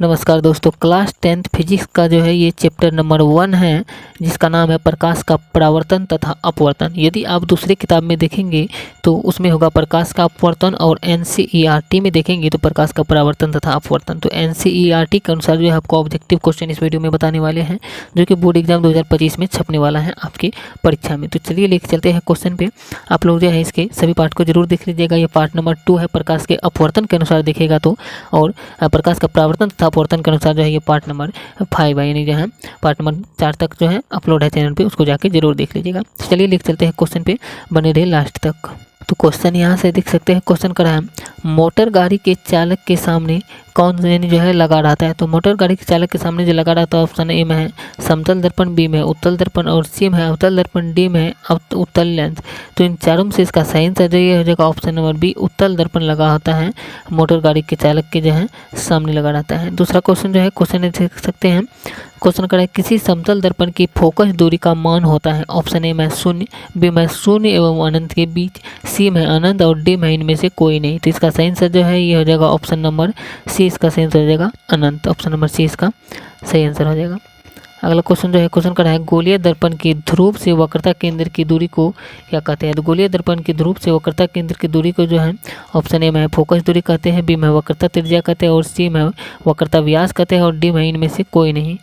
नमस्कार दोस्तों, class 10th physics का जो है ये चैप्टर नंबर 1 है, जिसका नाम है प्रकाश का परावर्तन तथा अपवर्तन। यदि आप दूसरे किताब में देखेंगे तो उसमें होगा प्रकाश का अपवर्तन, और NCERT में देखेंगे तो प्रकाश का परावर्तन तथा अपवर्तन। तो NCERT के अनुसार जो है आपको ऑब्जेक्टिव क्वेश्चन इस वीडियो में बताने वाले हैं, जो कि बोर्ड एग्जाम 2025 में छपने वाला है आपकी परीक्षा में। तो चलिए लेके चलते हैं क्वेश्चन पे। आप लोग जो है इसके सभी पार्ट को जरूर देख लीजिएगा। ये पार्ट नंबर 2 है, प्रकाश के अपवर्तन के अनुसार देखेगा तो, और प्रकाश का परावर्तन तथा अपवर्तन के अनुसार जो है ये पार्ट नंबर 5 है, यानी जो है पार्ट नंबर 4 तक जो है अपलोड है चैनल पे, उसको जाके जरूर देख लीजिएगा। चलिए लिख चलते हैं क्वेश्चन पे, बने रहे लास्ट तक। तो क्वेश्चन यहाँ से देख सकते हैं, क्वेश्चन करा है मोटर गाड़ी के चालक के सामने कौन यानी जो है लगा रहता है। तो मोटर गाड़ी के चालक के सामने जो लगा रहता है, ऑप्शन ए में है समतल दर्पण, बी में उत्तल दर्पण, और सी में है अवतल दर्पण, डी में है उत्तल लेंस। तो इन चारों में से इसका सही आंसर जो ये हो जाएगा ऑप्शन नंबर बी, उत्तल दर्पण लगा होता है मोटर गाड़ी के चालक के जो है सामने लगा रहता है। दूसरा क्वेश्चन जो है, क्वेश्चन देख सकते हैं, क्वेश्चन करें किसी समतल दर्पण की फोकस दूरी का मान होता है। ऑप्शन ए में 0, बी में 0 एवं अनंत के बीच, सी में अनंत, और डी में इनमें से कोई नहीं। तो इसका सही आंसर जो है ये हो जाएगा ऑप्शन नंबर सी, इसका सही आंसर हो जाएगा अनंत। ऑप्शन नंबर सी इसका सही आंसर हो जाएगा। अगला क्वेश्चन जो है, क्वेश्चन का है गोलीय दर्पण की ध्रुव से वक्रता केंद्र की दूरी को क्या कहते हैं। तो गोलीय दर्पण की ध्रुव से वक्रता केंद्र की दूरी को जो है ऑप्शन ए में फोकस दूरी कहते हैं, बी में वक्रता त्रिज्या कहते हैं, और सी में वक्रता व्यास कहते हैं, और डी में इनमें से कोई नहीं।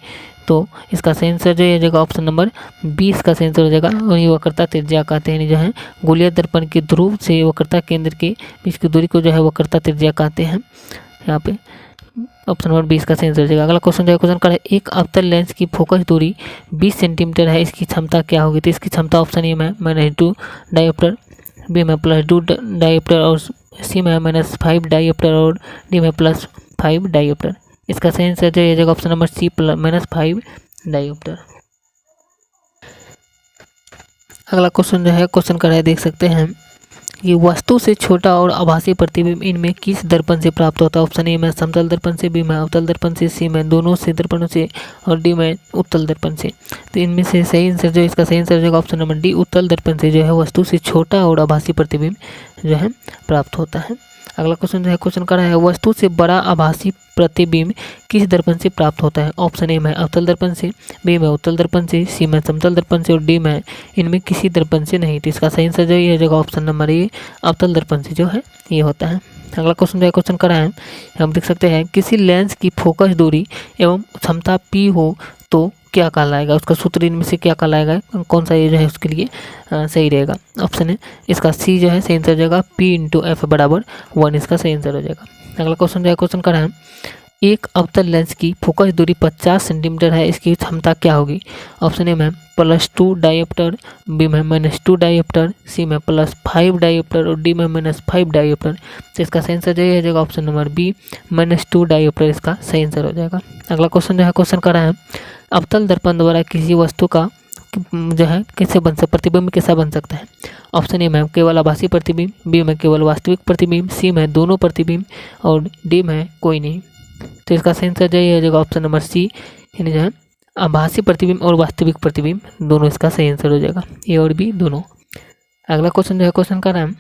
तो इसका सही आंसर जो हो जाएगा ऑप्शन नंबर 20 का सही आंसर हो जाएगा, और ये वक्रता त्रिज्या कहते हैं। जो है गोलीय दर्पण की ध्रुव से वक्रता केंद्र के बीच की दूरी को जो है वक्रता त्रिज्या कहते हैं। यहाँ पे ऑप्शन नंबर 20 का सही आंसर हो जाएगा। अगला क्वेश्चन जो है, क्वेश्चन का है एक अवतल लेंस की फोकस दूरी 20 सेंटीमीटर है, इसकी क्षमता क्या होगी। तो इसकी क्षमता ऑप्शन ए में -2 डायोप्टर, बी में +2 डायोप्टर, और सी में -5 डायोप्टर, और डी में +5 डायोप्टर। इसका सही आंसर जो हो जाएगा ऑप्शन नंबर सी, -5 डायोप्टर। अगला क्वेश्चन जो है, क्वेश्चन का है देख सकते हैं, ये वस्तु से छोटा और आभासी प्रतिबिंब इनमें किस दर्पण से प्राप्त होता है। ऑप्शन ए में समतल दर्पण से, बी में अवतल दर्पण से, सी में दोनों से दर्पणों से, और डी में उत्तल दर्पण से। तो इनमें से सही आंसर जो इसका सही आंसर हो जाएगा ऑप्शन नंबर डी, उत्तल दर्पण से जो है वस्तु से छोटा और आभासी प्रतिबिंब जो है प्राप्त होता है। अगला क्वेश्चन जो है, क्वेश्चन का है वस्तु से बड़ा आभासी प्रतिबिंब किस दर्पण से प्राप्त होता है। ऑप्शन ए में अवतल दर्पण से, बी में उत्तल दर्पण से, सी में समतल दर्पण से, और डी में इनमें किसी दर्पण से नहीं। तो इसका सही आंसर जो ये हो जाएगा ऑप्शन नंबर ए, अवतल दर्पण से जो है ये होता है। अगला क्वेश्चन जो है, क्वेश्चन करा है, हम देख सकते हैं किसी लेंस की फोकस दूरी एवं क्षमता P हो तो क्या कहलाएगा, उसका सूत्र इनमें से क्या कहलाएगा, कौन सा ये जो है उसके लिए सही रहेगा। ऑप्शन है इसका सी जो है सही आंसर हो जाएगा, P/F = 1 इसका सही आंसर हो जाएगा। अगला क्वेश्चन जो है, क्वेश्चन करा है एक अवतल लेंस की फोकस दूरी 50 सेंटीमीटर है, इसकी क्षमता क्या होगी। ऑप्शन ए में +2 डायोप्टर, बी में -2 डायोप्टर, सी में +5 डायोप्टर, और डी में -5 डायोप्टर। तो इसका सही आंसर जो हो जाएगा ऑप्शन नंबर बी, -2 डायोप्टर इसका सही आंसर हो जाएगा। अगला क्वेश्चन जो है, क्वेश्चन करा है अवतल दर्पण द्वारा किसी वस्तु का जो है कैसे बन सकता, प्रतिबिंब कैसा बन सकता है। ऑप्शन ए में केवल आभासी प्रतिबिंब, बी में केवल वास्तविक प्रतिबिंब, सी में दोनों प्रतिबिंब, और डी में कोई नहीं। तो इसका सही आंसर जो हो जाएगा ऑप्शन नंबर सी, यानी जो है आभासी प्रतिबिंब और वास्तविक प्रतिबिंब दोनों इसका सही आंसर हो जाएगा, ए और बी दोनों। अगला क्वेश्चन जो है, क्वेश्चन का नाम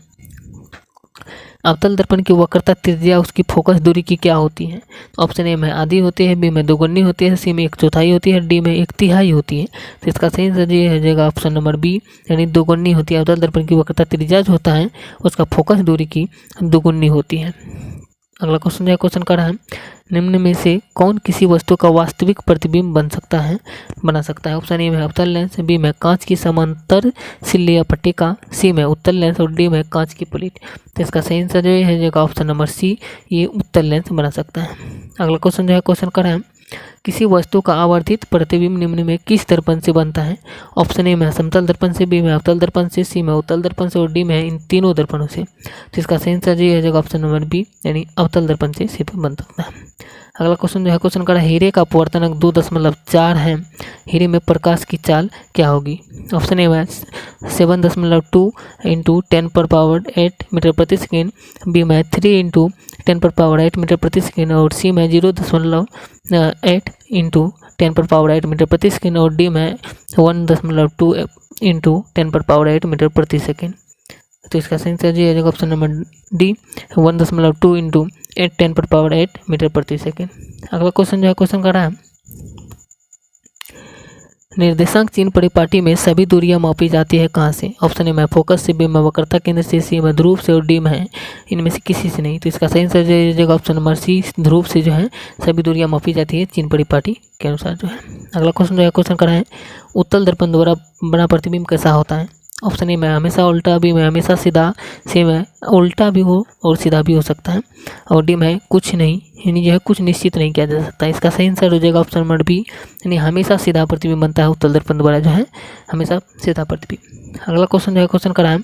अवतल दर्पण की वक्रता त्रिज्या उसकी फोकस दूरी की क्या होती है। ऑप्शन ए में आधी होती है, बी में 2 होती है, सी में 1/4 होती है, डी में 1/3 होती है। तो इसका सही आंसर ये हो जाएगा ऑप्शन नंबर बी, यानी 2 होती है। अवतल दर्पण की वक्रता त्रिज्या जो होता है उसका फोकस दूरी की 2 होती है। अगला क्वेश्चन जो है, क्वेश्चन का है निम्न में से कौन किसी वस्तु का वास्तविक प्रतिबिंब बना सकता है। ऑप्शन ए में अवतल लेंस, बी में कांच की समांतर सिल्ली या पट्टिका, सी में उत्तल लेंस, और डी में कांच की प्लेट। तो इसका सही आंसर जो है जाएगा ऑप्शन नंबर सी, ये उत्तल लेंस बना सकता है। अगला क्वेश्चन जो है, क्वेश्चन का है किसी वस्तु का आवर्धित प्रतिबिंब निम्न में किस दर्पण से बनता है। ऑप्शन ए में समतल दर्पण से, बी में अवतल दर्पण से, सी में उत्तल दर्पण से, और डी में इन तीनों दर्पणों से। तो इसका सही आंसर ये हो जाएगा ऑप्शन नंबर बी, यानी अवतल दर्पण से सिर्फ बन सकता है। अगला क्वेश्चन जो है, क्वेश्चन का हीरे का अपवर्तनांक 2.4 है, हीरे में प्रकाश की चाल क्या होगी। ऑप्शन ए में 7.2 × 10⁸ मीटर प्रति सेकेंड, बी में 3 × 10⁸ मीटर प्रति सेकेंड, और सी में 0.8 × 10⁸ मीटर प्रति सेकेंड, और डी में 1.2 × 10⁸ मीटर प्रति सेकेंड। तो इसका सही आंसर जी हो जाएगा option number D 1.2 into 10⁻8 metre प्रति सेकेंड। अगला क्वेश्चन जो है क्वेश्चन का रहा है निर्देशांक चिन्ह परिपाटी में सभी दूरियां मापी जाती है कहाँ से? ऑप्शन ए में फोकस से, बी में वक्रता केंद्र से, सी में ध्रुव से और डी में है इनमें से किसी से नहीं। तो इसका सही आंसर जो जाएगा ऑप्शन नंबर सी, ध्रुव से जो है सभी दूरियां मापी जाती है चिन्ह परिपाटी के अनुसार जो है। अगला क्वेश्चन जो है क्वेश्चन का है उत्तल दर्पण द्वारा बना प्रतिबिंब कैसा होता है? ऑप्शन ए में हमेशा उल्टा, बी में हमेशा सीधा, सी में उल्टा भी हो और सीधा भी हो सकता है और डी में कुछ नहीं, यानी जो है कुछ निश्चित नहीं किया जा सकता। इसका सही आंसर हो जाएगा ऑप्शन नंबर बी, यानी हमेशा सीधा प्रतिबिंब बनता है उत्तल दर्पण द्वारा जो है हमेशा सीधा प्रतिबिंब। अगला क्वेश्चन जो है क्वेश्चन का है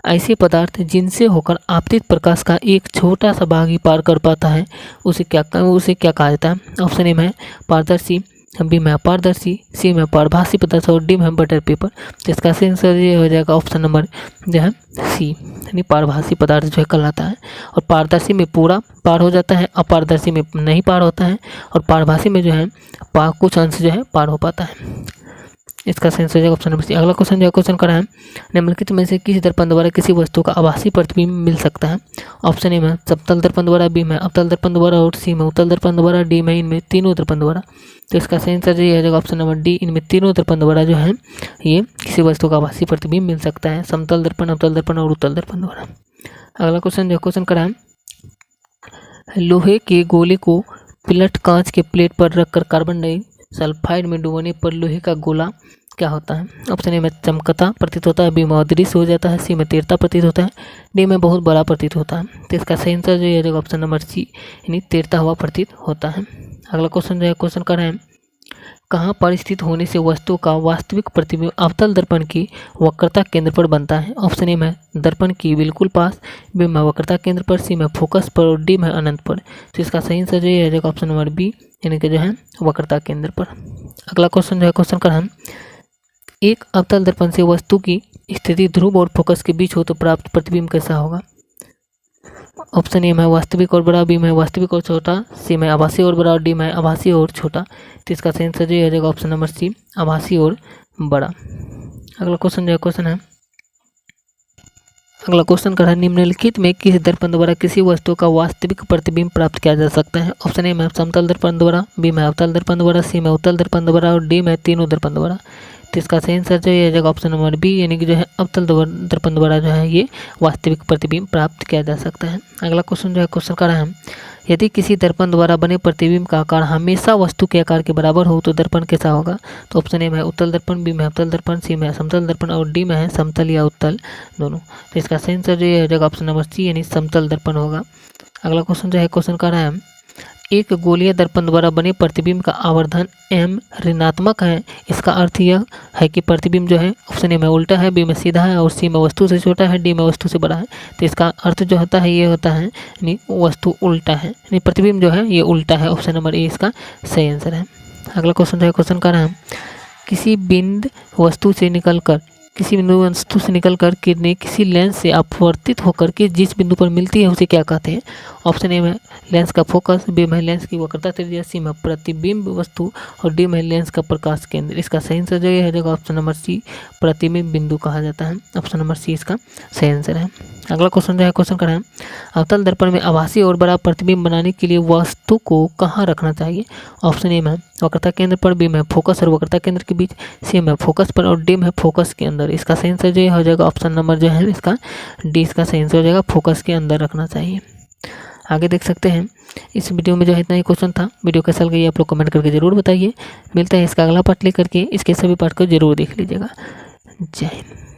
ऐसे पदार्थ जिनसे होकर आपतित प्रकाश का एक छोटा सा भाग ही पार कर पाता है उसे क्या कहा जाता है? ऑप्शन ए में पारदर्शी, बी में अपारदर्शी, सी में पारभासी पदार्थ और डी में बटर पेपर। तो इसका सही आंसर ये हो जाएगा ऑप्शन नंबर जो है सी, यानी पारभासी पदार्थ जो है कहलाता है। और पारदर्शी में पूरा पार हो जाता है, अपारदर्शी में नहीं पार होता है और पारभासी में जो है कुछ अंश जो है पार हो पाता है। इसका सही आंसर हो जाएगा ऑप्शन नंबर सी। अगला क्वेश्चन जो है क्वेश्चन का है निम्नलिखित में से किस दर्पण द्वारा किसी वस्तु का आभासी प्रतिबिंब मिल सकता है? ऑप्शन ए में समतल दर्पण द्वारा, बी में अवतल दर्पण द्वारा और सी में उत्तल दर्पण द्वारा, डी में इनमें तीनों दर्पण द्वारा। तो इसका सही आंसर ये हो जाएगा ऑप्शन नंबर डी, इनमें तीनों दर्पण द्वारा जो है ये किसी वस्तु का आभासी प्रतिबिंब मिल सकता है, समतल दर्पण, अवतल दर्पण और उत्तल दर्पण द्वारा। अगला क्वेश्चन जो क्वेश्चन का है लोहे के गोले को पिलट कांच के प्लेट पर रखकर कार्बन डाइसल्फाइड में डुबोने पर लोहे का गोला क्या होता है? ऑप्शन ए में चमकता प्रतीत होता है, बी में अदृश्य हो जाता है, सी में तैरता प्रतीत होता है, डी में बहुत बड़ा प्रतीत होता है। तो इसका सही आंसर जो है ऑप्शन नंबर सी, यानी तैरता हुआ प्रतीत होता है। अगला क्वेश्चन जो है क्वेश्चन कर रहे हैं कहाँ पर स्थित होने से वस्तु का वास्तविक प्रतिबिंब अवतल दर्पण की वक्रता केंद्र पर बनता है? ऑप्शन ए में दर्पण की बिल्कुल पास, बी में वक्रता केंद्र पर, सी में फोकस पर और डी में अनंत पर। तो इसका सही आंसर जो है ऑप्शन नंबर बी, यानी कि जो है वक्रता केंद्र पर। अगला क्वेश्चन जो है क्वेश्चन कर हम एक अवतल दर्पण से वस्तु की स्थिति ध्रुव और फोकस के बीच हो तो प्राप्त प्रतिबिंब कैसा होगा? ऑप्शन ए में वास्तविक और बड़ा, बी में वास्तविक और छोटा, सी में आभासी और बड़ा और डी में आभासी और छोटा। तो इसका सही आंसर जो हो जाएगा ऑप्शन नंबर सी, आभासी और बड़ा। अगला क्वेश्चन जो है क्वेश्चन है अगला क्वेश्चन का है निम्नलिखित में किस दर्पण द्वारा किसी वस्तु का वास्तविक प्रतिबिंब प्राप्त किया जा सकता है? ऑप्शन ए में समतल दर्पण द्वारा, बी में अवतल दर्पण द्वारा, सी में उत्तल दर्पण द्वारा और डी में तीनों दर्पण द्वारा। तो इसका सही आंसर जो है ऑप्शन नंबर बी, यानी कि जो है अवतल दर्पण द्वारा जो है ये वास्तविक प्रतिबिंब प्राप्त किया जा सकता है। अगला क्वेश्चन जो है क्वेश्चन का है यदि किसी दर्पण द्वारा बने प्रतिबिंब का आकार हमेशा वस्तु के आकार के बराबर हो तो दर्पण कैसा होगा? तो ऑप्शन ए में उत्तल दर्पण, बी में अवतल दर्पण, सी में समतल दर्पण और डी में है समतल या उत्तल दोनों। तो इसका सही आंसर जो है ऑप्शन नंबर सी, यानी समतल दर्पण होगा। अगला क्वेश्चन जो है क्वेश्चन का है एक गोलीय दर्पण द्वारा बने प्रतिबिंब का आवर्धन m ऋणात्मक है, इसका अर्थ यह है कि प्रतिबिंब जो है ऑप्शन ए में उल्टा है, बी में सीधा है और सी में वस्तु से छोटा है, डी में वस्तु से बड़ा है। तो इसका अर्थ जो होता है ये होता है यानी वस्तु उल्टा है, यानी प्रतिबिंब जो है ये उल्टा है। ऑप्शन नंबर ए इसका सही आंसर है। अगला क्वेश्चन जो है क्वेश्चन का है किसी बिंदु वस्तु से निकलकर किरणें किसी लेंस से अपवर्तित होकर के जिस बिंदु पर मिलती है उसे क्या कहते हैं? ऑप्शन ए में लेंस का फोकस, बी में लेंस की वक्रता त्रिज्या, सी में प्रतिबिंब वस्तु और डी में लेंस का प्रकाश केंद्र। इसका सही आंसर जो है ऑप्शन नंबर सी, प्रतिबिंब बिंदु कहा जाता है। ऑप्शन नंबर सी इसका सही आंसर है। अगला क्वेश्चन जो है क्वेश्चन का है अवतल दर्पण में आभासी और बड़ा प्रतिबिंब बनाने के लिए वस्तु को कहाँ रखना चाहिए? ऑप्शन ए में वक्रता केंद्र पर, बी में फोकस और वक्रता केंद्र के बीच, सी में फोकस पर और डी में फोकस के अंदर। इसका सही आंसर जो हो जाएगा ऑप्शन नंबर जो है इसका डी, इसका सही आंसर हो जाएगा फोकस के अंदर रखना चाहिए। आगे देख सकते हैं इस वीडियो में जो है इतना ही क्वेश्चन था। वीडियो कैसा लगा आप लोग कमेंट करके जरूर बताइए। मिलता है इसका अगला पार्ट लेकर के, इसके सभी पार्ट को जरूर देख लीजिएगा। जय हिंद।